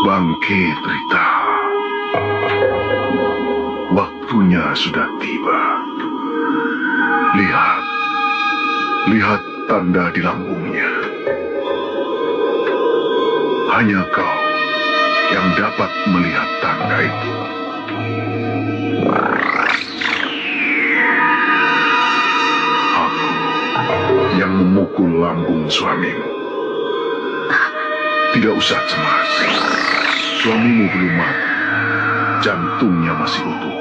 Bangkit, Rita. Waktunya sudah tiba. Lihat. Lihat tanda di lambungnya. Hanya kau yang dapat melihat tanda itu. Aku yang memukul lambung suamimu. Tidak usah cemas. Suamimu belum mati. Jantungnya masih utuh.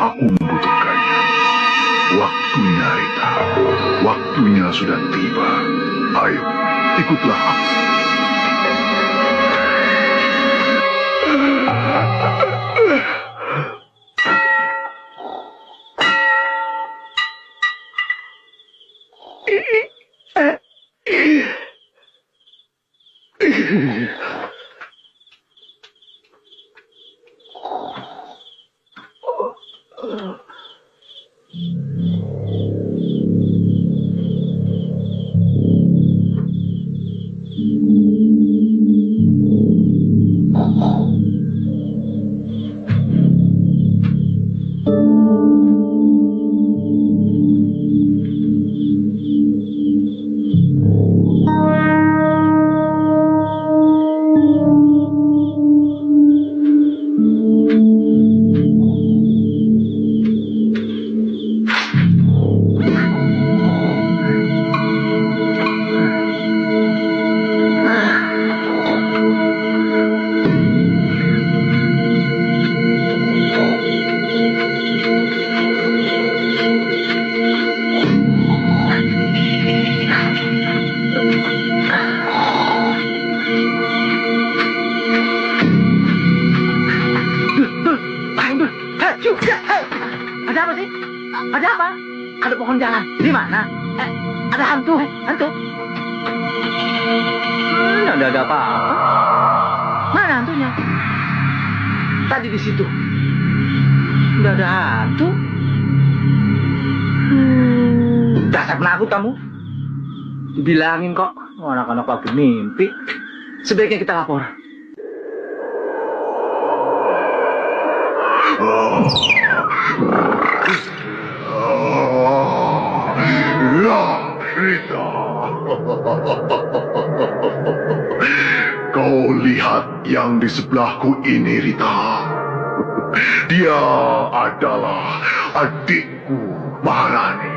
Aku membutuhkannya. Waktunya, Rita. Waktunya sudah tiba. Ayo, ikutlah aku. Ada apa sih? Ada apa? Ada pohon jalan. Di mana? Ada hantu. Hantu? Tidak ada apa-apa. Mana hantunya? Tadi di situ. Tidak ada hantu. Dasar penakut kamu. Dibilangin kok. Anak-anak lagi mimpi. Sebaiknya kita lapor. Rita, kau lihat yang di sebelahku ini, Rita. Dia adalah adikku Maharani,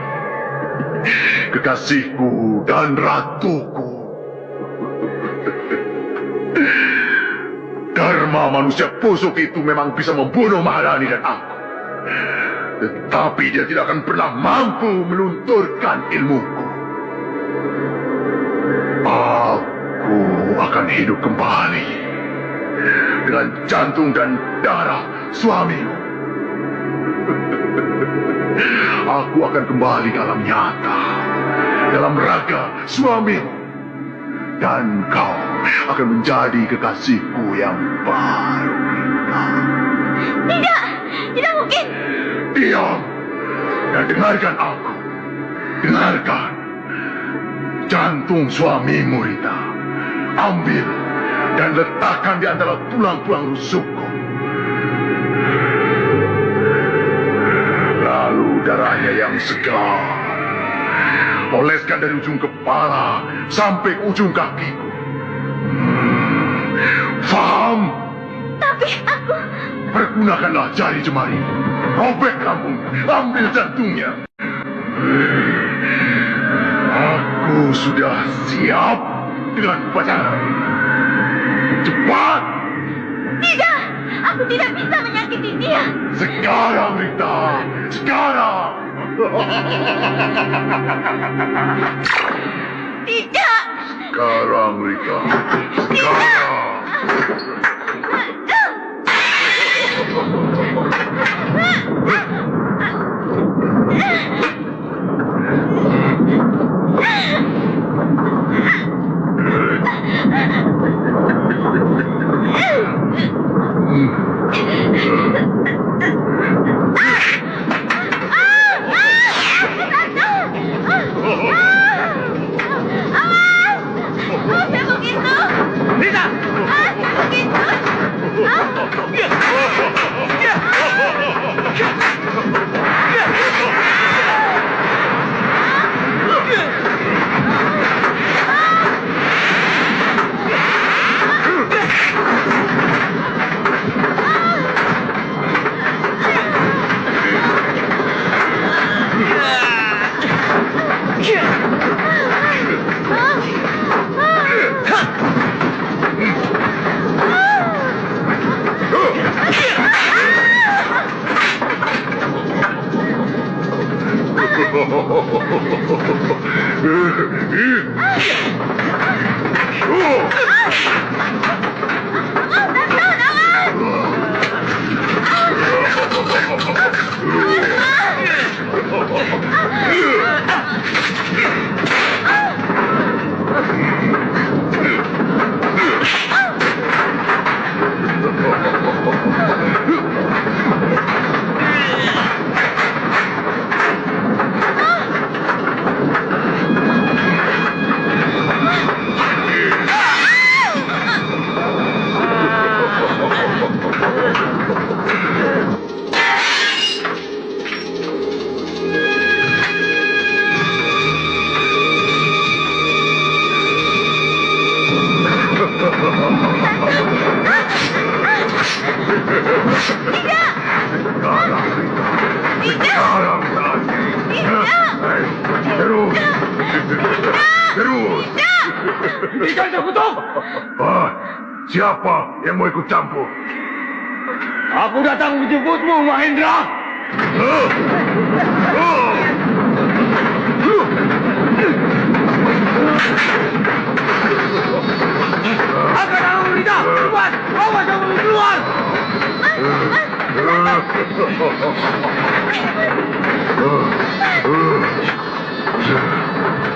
kekasihku dan ratuku. Dharma manusia busuk itu memang bisa membunuh Maharani dan aku. Tetapi dia tidak akan pernah mampu melunturkan ilmuku. Aku akan hidup kembali dengan jantung dan darah suamiku. Aku akan kembali ke alam nyata, dalam raga suamiku. Dan kau akan menjadi kekasihku yang baru. Tidak, tidak mungkin. Diam dan dengarkan aku. Dengarkan. Jantung suamimu, Rita. Ambil dan letakkan di antara tulang-tulang rusukku. Lalu darahnya yang segar oleskan dari ujung kepala sampai ke ujung kakiku. Faham? Tapi aku... Pergunakanlah jari jemari. Robek lambungnya, ambil jantungnya. Aku sudah siap dengan upacara. Cepat! Tidak, aku tidak bisa menyakiti dia. Sekarang, Rita, sekarang. Tidak. Sekarang, Rita, sekarang. Siapa yang mau ikut campur? Aku datang menjemputmu, Mahendra. Angkat tanganmu, Rita. Cepat, bawa tanganmu keluar.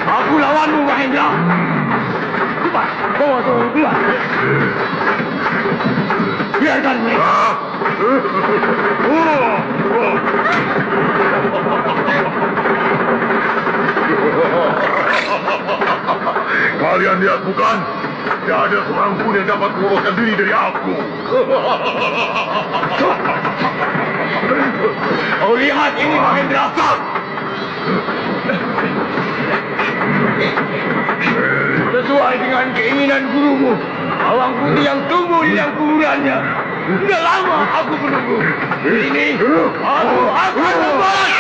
Aku lawanmu, Mahendra. Cepat, bawa tanganmu keluar. Biarkan mereka. Kalian lihat bukan? Tidak ada seorang pun yang dapat meloloskan diri dari aku. Oh, lihat ini, Mahendra. Sesuai dengan keinginan gurumu, bawang putih yang tumbuh di dalam kuburannya. Sudah lama aku menunggu. Ini aku akan membalas.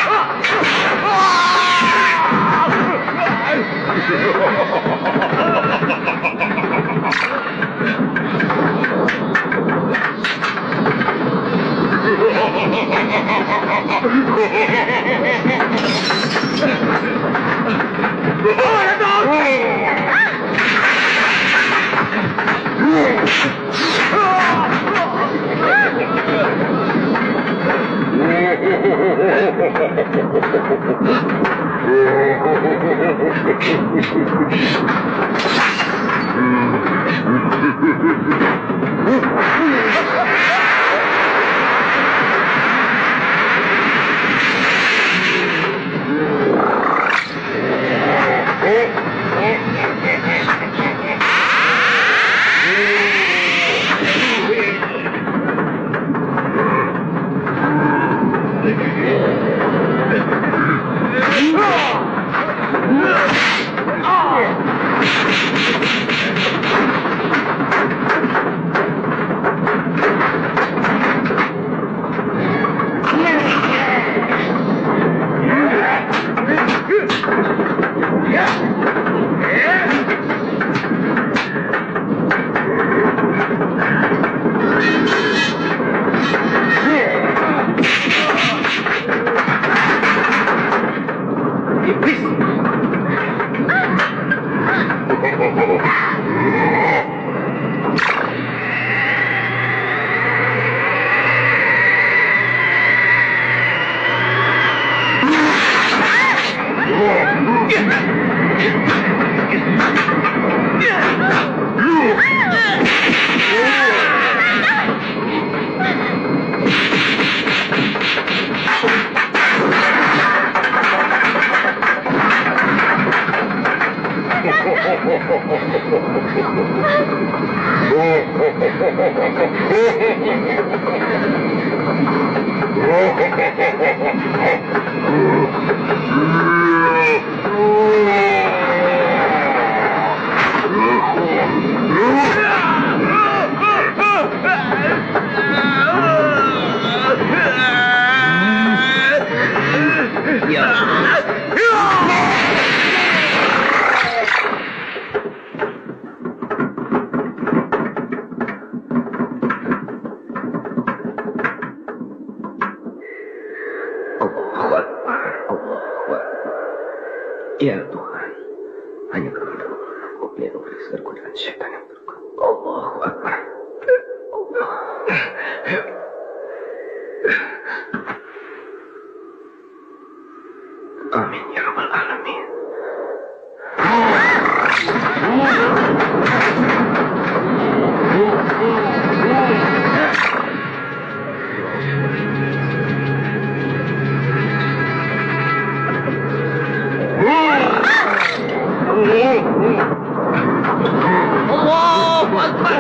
Ya Tuhan, hanya kepada Kau pelindung dari segala godaan syaitan yang terkuat. Allahu Akbar. Amin ya Rabbal Alamin. Allahu Akbar.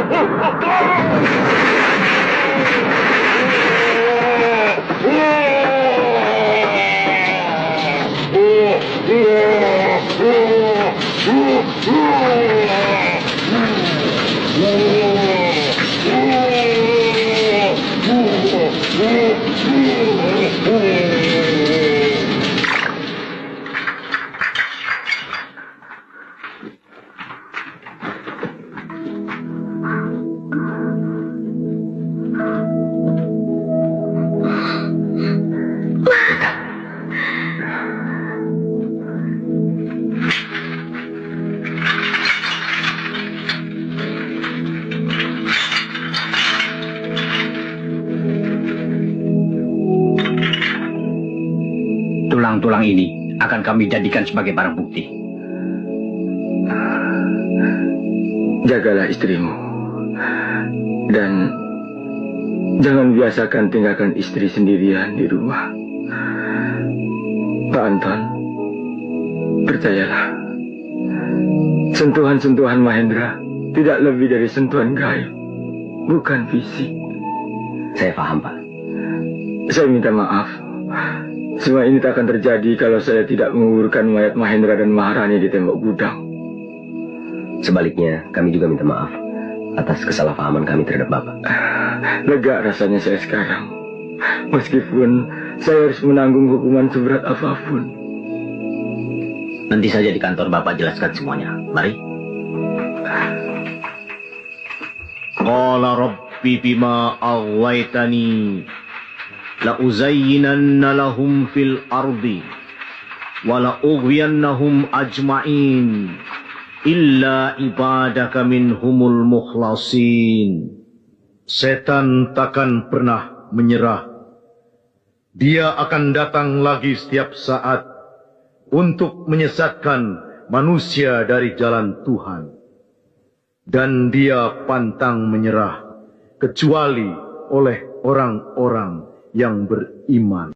tulang-tulang ini akan kami jadikan sebagai barang bukti. Jagalah istrimu. Dan jangan biasakan tinggalkan istri sendirian di rumah. Pak Anton, percayalah. Sentuhan-sentuhan Mahendra tidak lebih dari sentuhan gaib, bukan fisik. Saya paham, Pak. Saya minta maaf. Semua ini tak akan terjadi kalau saya tidak menguburkan mayat Mahendra dan Maharani di tembok gudang. Sebaliknya, kami juga minta maaf atas kesalahpahaman kami terhadap Bapak. Lega rasanya saya sekarang. Meskipun saya harus menanggung hukuman seberat apapun. Nanti saja di kantor Bapak jelaskan semuanya. Mari. Qala rabbi bima aghwaytani la uzayyinanna lahum fil ardi wa la ughwiyannahum ajma'in illa ibadaka minhumul mukhlasin. Setan takkan pernah menyerah. Dia akan datang lagi setiap saat untuk menyesatkan manusia dari jalan Tuhan. Dan dia pantang menyerah kecuali oleh orang-orang yang beriman.